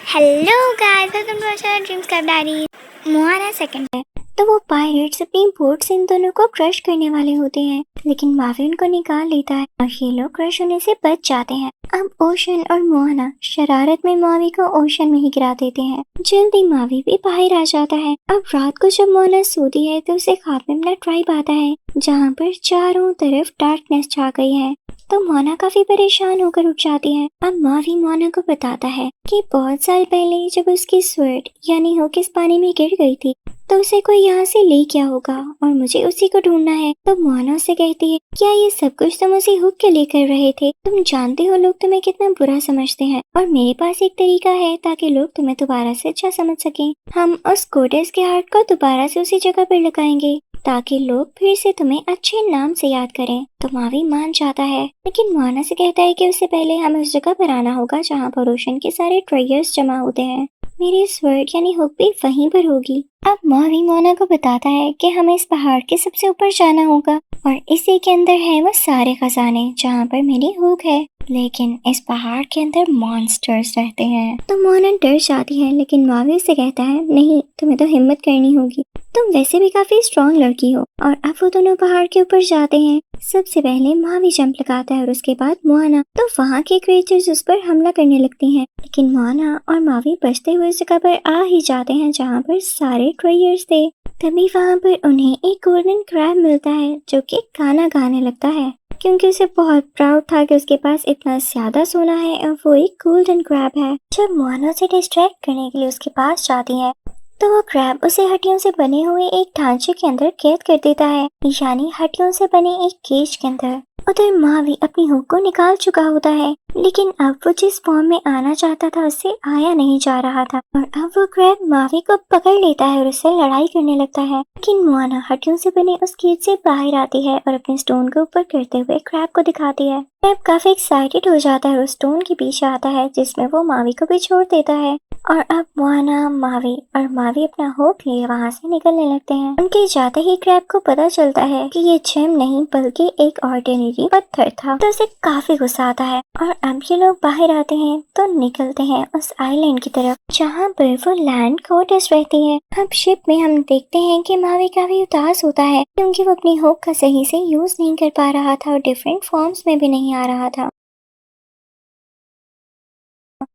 Hello guys, welcome to our channel Dreams Club Diary. Moana second है तो वो pirates अपनी बोट से इन दोनों को क्रश करने वाले होते हैं, लेकिन मावी उनको निकाल लेता है और ये लोग क्रश होने से बच जाते हैं। अब ओशन और मोआना शरारत में मावी को ओशन में ही गिरा देते हैं। जल्दी मावी भी बाहर आ जाता है। अब रात को जब मोआना सोती है तो उसे ख्वाब में अपना ट्राइब आता है जहाँ पर चारों तरफ डार्कनेस छा गई है। तो मोना काफी परेशान होकर उठ जाती है। अब मावी मोना को बताता है कि बहुत साल पहले जब उसकी स्वर्ड यानी हुक इस पानी में गिर गई थी तो उसे कोई यहाँ से ले गया होगा और मुझे उसी को ढूंढना है। तो मोना उसे कहती है, क्या ये सब कुछ तुम उसी हुक के लिए कर रहे थे? तुम जानते हो लोग तुम्हें कितना बुरा समझते हैं और मेरे पास एक तरीका है ताकि लोग तुम्हें दोबारा से अच्छा समझ सकें। हम उस गोडेस के हार्ट को दोबारा से उसी जगह पर लगाएंगे ताकि लोग फिर से तुम्हें अच्छे नाम से याद करें। तो मावी मान जाता है, लेकिन मोना से कहता है कि उससे पहले हमें उस जगह पर आना होगा जहाँ पर ओशन के सारे ट्रेजर्स जमा होते हैं। मेरी स्वर्ड यानी हुक भी वहीं पर होगी। अब मावी मोना को बताता है कि हमें इस पहाड़ के सबसे ऊपर जाना होगा और इसी के अंदर है वो सारे खजाने जहाँ पर मेरी हुक है, लेकिन इस पहाड़ के अंदर मॉन्स्टर्स रहते हैं। तो मोना डर जाती है, लेकिन मावी उसे कहता है, नहीं, तुम्हें तो हिम्मत करनी होगी, तुम वैसे भी काफी स्ट्रॉन्ग लड़की हो। और अब वो दोनों पहाड़ के ऊपर जाते हैं। सबसे पहले मावी जंप लगाता है और उसके बाद मोना। तो वहाँ के क्रिएचर्स उस पर हमला करने लगती हैं, लेकिन मोना और मावी बचते हुए उस जगह पर आ ही जाते हैं जहाँ पर सारे ट्रेजर्स थे। तभी वहाँ पर उन्हें एक गोल्डन क्रैब मिलता है जो कि गाना गाने लगता है, क्योंकि उसे बहुत प्राउड था कि उसके पास इतना ज्यादा सोना है और वो एक गोल्डन क्रैब है। जब मोना उसे डिस्ट्रैक्ट करने के लिए उसके पास जाती है तो वो क्रैब उसे हड्डियों से बने हुए एक ढांचे के अंदर कैद कर देता है, यानी हड्डियों से बने एक केज के अंदर। उधर मावी अपनी हुक को निकाल चुका होता है, लेकिन अब वो जिस फॉर्म में आना चाहता था उससे आया नहीं जा रहा था और अब वो क्रैब मावी को पकड़ लेता है और उससे लड़ाई करने लगता है। लेकिन मोना हड्डियों से बने उस केज से बाहर आती है और अपने स्टोन के ऊपर करते हुए क्रैब को दिखाती है। क्रैब काफी एक्साइटेड हो जाता है और स्टोन के पीछे आता है जिसमें वो मावी को भी छोड़ देता है और अब मोना, मावी अपना हुक लिए वहाँ से निकलने लगते हैं। उनके जाते ही क्रैब को पता चलता है कि ये जेम नहीं बल्कि एक ऑर्डिनरी पत्थर था, तो उसे काफी गुस्सा आता है। और अब ये लोग बाहर आते हैं तो निकलते हैं उस आइलैंड की तरफ जहाँ पर वो लैंड गॉडेस रहती है। अब शिप में हम देखते हैं कि मावी काफी उदास होता है क्योंकि वो अपनी हुक का सही से यूज नहीं कर पा रहा था और डिफरेंट फॉर्म्स में भी नहीं आ रहा था।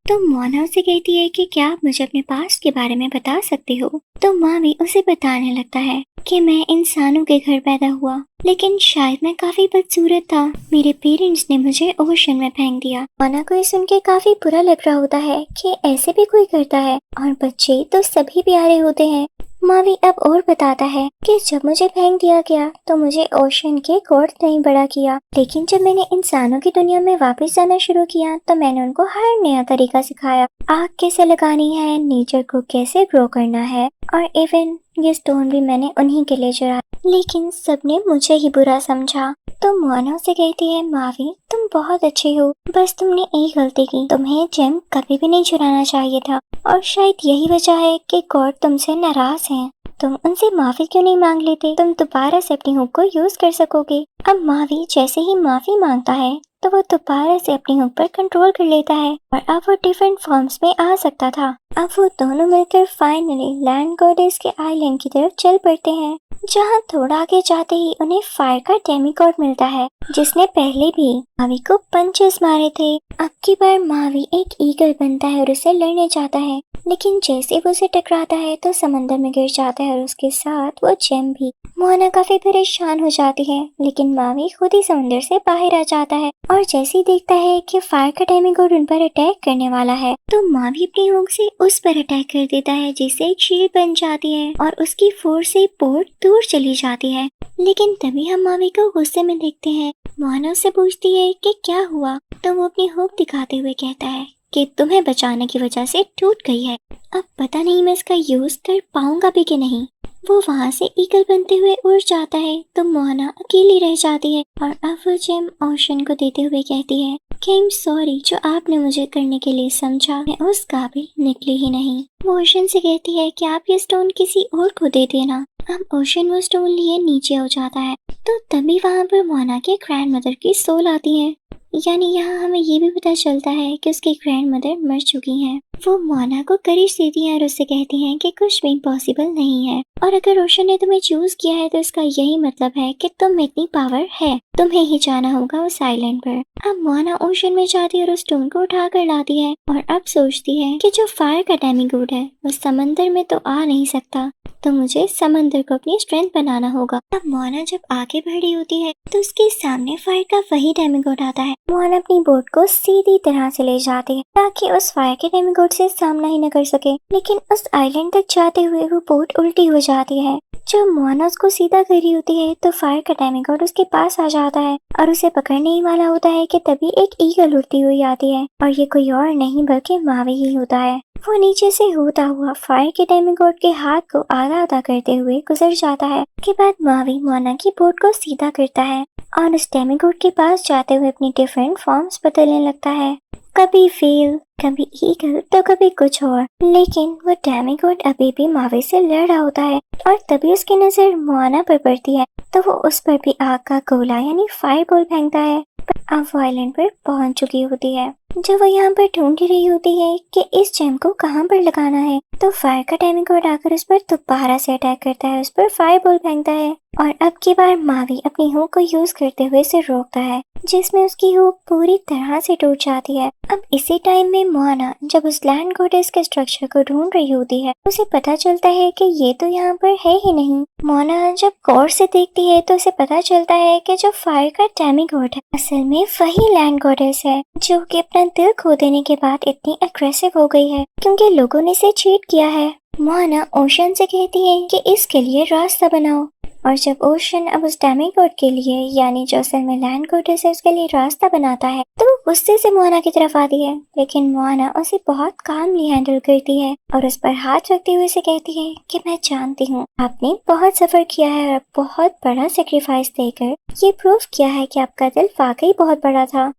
तो मोना उसे कहती है कि क्या आप मुझे अपने पास्ट के बारे में बता सकते हो? तो मावी उसे बताने लगता है कि मैं इंसानों के घर पैदा हुआ, लेकिन शायद मैं काफी बदसूरत था। मेरे पेरेंट्स ने मुझे ओशन में फेंक दिया। मोना को ये सुन के काफी बुरा लग रहा होता है कि ऐसे भी कोई करता है, और बच्चे तो सभी प्यारे होते हैं। मावी अब और बताता है कि जब मुझे फेंक दिया गया तो मुझे ओशन के गॉड ने बड़ा किया, लेकिन जब मैंने इंसानों की दुनिया में वापस जाना शुरू किया तो मैंने उनको हर नया तरीका सिखाया। आग कैसे लगानी है, नेचर को कैसे ग्रो करना है, और इवन ये स्टोन भी मैंने उन्हीं के लिए चुराया, लेकिन सबने मुझे ही बुरा समझा। तो मोना से कहती है, मावी तुम बहुत अच्छे हो, बस तुमने एक गलती की, तुम्हें जेम कभी भी नहीं चुराना चाहिए था और शायद यही वजह है कि गॉड तुमसे नाराज हैं। तुम उनसे माफी क्यों नहीं मांग लेते? तुम दोबारा से अपनी हुक को यूज कर सकोगे। अब मावी जैसे ही माफी मांगता है तो वो दोबारा से अपनी हुक पर कंट्रोल कर लेता है और अब वो डिफरेंट फॉर्म्स में आ सकता था। अब वो दोनों मिलकर फाइनली लैंड गॉडेस के आइलैंड की तरफ चल पड़ते हैं, जहाँ थोड़ा आगे जाते ही उन्हें फायर का डेमीगॉड मिलता है जिसने पहले भी मावी को पंचेस मारे थे। अब की बार मावी एक ईगल बनता है और उसे लड़ने जाता है, लेकिन जैसे वो उसे टकराता है तो समंदर में गिर जाता है और उसके साथ वो जेम भी। मोना काफी परेशान हो जाती है, लेकिन मावी खुद ही समंदर से बाहर आ जाता है और जैसे ही देखता है कि फायर का डेमीगॉड उन पर अटैक करने वाला है तो मावी अपनी हुक से उस पर अटैक कर देता है, जिससे एक शील्ड बन जाती है और उसकी फोर्स से बोट दूर चली जाती है। लेकिन तभी हम मावी को गुस्से में देखते हैं। मोना उससे पूछती है कि क्या हुआ, तो वो अपनी हुक दिखाते हुए कहता है कि तुम्हें बचाने की वजह से टूट गई है, अब पता नहीं मैं इसका यूज कर पाऊंगा भी कि नहीं। वो वहाँ से ईगल बनते हुए उड़ जाता है तो मोना अकेली रह जाती है और अब वो जेम ओशन को देते हुए कहती है कि आई एम सॉरी, जो आपने मुझे करने के लिए समझा मैं उस काबिल निकली ही नहीं। वो ओशन से कहती है कि आप ये स्टोन किसी और को दे देना। अब ओशन वो स्टोन लिए नीचे हो जाता है तो तभी वहाँ पर मोना के ग्रैंड मदर की सोल आती है, यानी यहाँ हमें ये भी पता चलता है कि उसकी ग्रैंड मदर मर चुकी हैं। वो मोना को करिश देती हैं और उससे कहती हैं कि कुछ भी इम्पॉसिबल नहीं है, और अगर ओशन ने तुम्हें चूज किया है तो इसका यही मतलब है कि तुम में इतनी पावर है, तुम्हें ही जाना होगा उस आइलैंड पर। अब मोना ओशन में जाती है और उस स्टोन को उठा कर लाती है और अब सोचती है कि जो फायर का डेमिगॉड है वो समंदर में तो आ नहीं सकता, तो मुझे समंदर को अपनी स्ट्रेंथ बनाना होगा। अब मोना जब आगे बढ़ रही होती है तो उसके सामने फायर का वही डेमिगॉड आता है। मोना अपनी बोट को सीधी तरह से ले जाती है ताकि उस फायर के डेमिगॉड से सामना ही न कर सके, लेकिन उस आइलैंड तक जाते हुए वो बोट उल्टी हो जाती है। जब मोना उसको सीधा कर रही होती है तो फायर का डेमिगॉड उसके पास आ जाता है और उसे पकड़ने ही वाला होता है कि तभी एक ईगल उड़ती हुई आती है, और ये कोई और नहीं बल्कि मावी ही होता है। वो नीचे से होता हुआ फायर के डेमिगॉड के हाथ को आधा आधा करते हुए गुजर जाता है। उसके बाद मावी मोना की बोट को सीधा करता है और उस डेमिगॉड के पास जाते हुए अपनी डिफरेंट फॉर्म्स बदलने लगता है, कभी फेल, कभी ईगल, तो कभी कुछ और। लेकिन वो डेमिगॉड अभी भी मावी से लड़ रहा होता है और तभी उसकी नजर मोना पर पड़ती है, तो वो उस पर भी आग का गोला यानी फायर बॉल फेंकता है। पर अब वो आइलैंड पर पहुंच चुकी होती है। जब वो यहाँ पर ढूंढ रही होती है कि इस जेम को कहाँ पर लगाना है, तो फायर का डेमिगॉड आकर उस पर दोबारा से अटैक करता है, उस पर फायर बॉल फेंकता है और अब की बार मावी अपनी हुक को यूज करते हुए इसे रोकता है, जिसमें उसकी हुक पूरी तरह से टूट जाती है। अब इसी टाइम में मोना जब उस लैंड गॉडेस के स्ट्रक्चर को ढूंढ रही होती है, उसे पता चलता है कि ये तो यहाँ पर है ही नहीं। मोना जब गौर से देखती है तो उसे पता चलता है कि जो फायर का डेमिगॉड है असल में वही लैंड गॉडेस है, जो कि अपना दिल खो देने के बाद इतनी अग्रेसिव हो गई है क्योंकि लोगों ने इसे चीट किया है। मोना ओशन से कहती है कि इसके लिए रास्ता बनाओ, और जब ओशन अब उस डेमिगॉड के लिए यानी जो असल में लैंड गॉडेस है उसके लिए रास्ता बनाता है तो वो गुस्से से मोना की तरफ आती है, लेकिन मोना उसे बहुत कामली हैंडल करती है और उस पर हाथ रखते हुए से कहती है कि मैं जानती हूँ आपने बहुत सफर किया है और बहुत बड़ा सेक्रीफाइस देकर ये प्रूव किया है कि आपका दिल वाकई बहुत बड़ा था।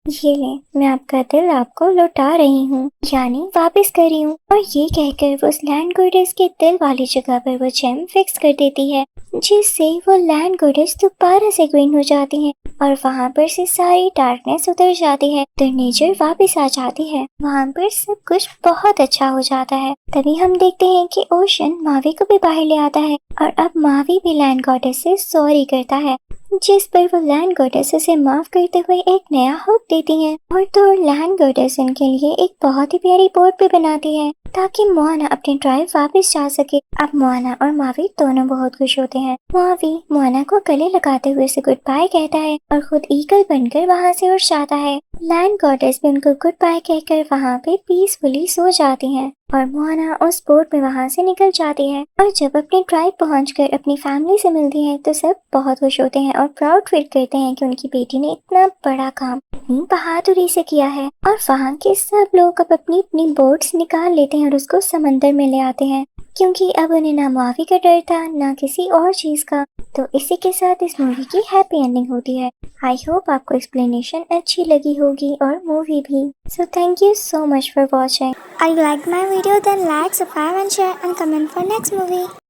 ये ले, मैं आपका दिल आपको लौटा रही हूँ, यानी वापस कर रही हूँ। और ये कहकर वो उस लैंड गॉडेस के दिल वाली जगह पर वो जेम फिक्स कर देती है, जिससे वो लैंड गॉडेस दोबारा से ग्रीन हो जाती है और वहाँ पर से सारी डार्कनेस उतर जाती है, तो नेचर वापस आ जाती है। वहाँ पर सब कुछ बहुत अच्छा हो जाता है। तभी हम देखते हैं कि ओशन मावी को भी बाहर ले आता है और अब मावी भी लैंड गॉडेस से सॉरी करता है, जिस पर वो लैंड गॉडेस उसे माफ करते हुए एक नया हुक देती है और तो लैंड गॉडेस उनके लिए एक बहुत ही प्यारी बोट भी बनाती है ताकि मोना अपनी ड्राइव वापस जा सके। अब मोना और मावी दोनों बहुत खुश होते हैं। मावी मोना को गले लगाते हुए उसे गुड बाय कहता है और खुद ईगल बनकर वहाँ से उड़ जाता है। लैंड गॉडेस भी उनको गुड बाय कहकर वहाँ पे पीसफुली सो जाती हैं और मोना उस बोट में वहाँ से निकल जाती है। और जब अपनी ट्राइब पहुंचकर अपनी फैमिली से मिलती है तो सब बहुत खुश होते हैं और प्राउड फील करते हैं कि उनकी बेटी ने इतना बड़ा काम इतनी बहादुरी से किया है। और वहाँ के सब लोग अब अपनी अपनी बोट्स निकाल लेते हैं और उसको समंदर में ले आते हैं, क्योंकि अब उन्हें ना माफी का डर था ना किसी और चीज का। तो इसी के साथ इस मूवी की हैप्पी एंडिंग होती है। आई होप आपको एक्सप्लेनेशन अच्छी लगी होगी और मूवी भी। So thank you so much for watching. I liked my video, then like, subscribe and share and comment for next movie.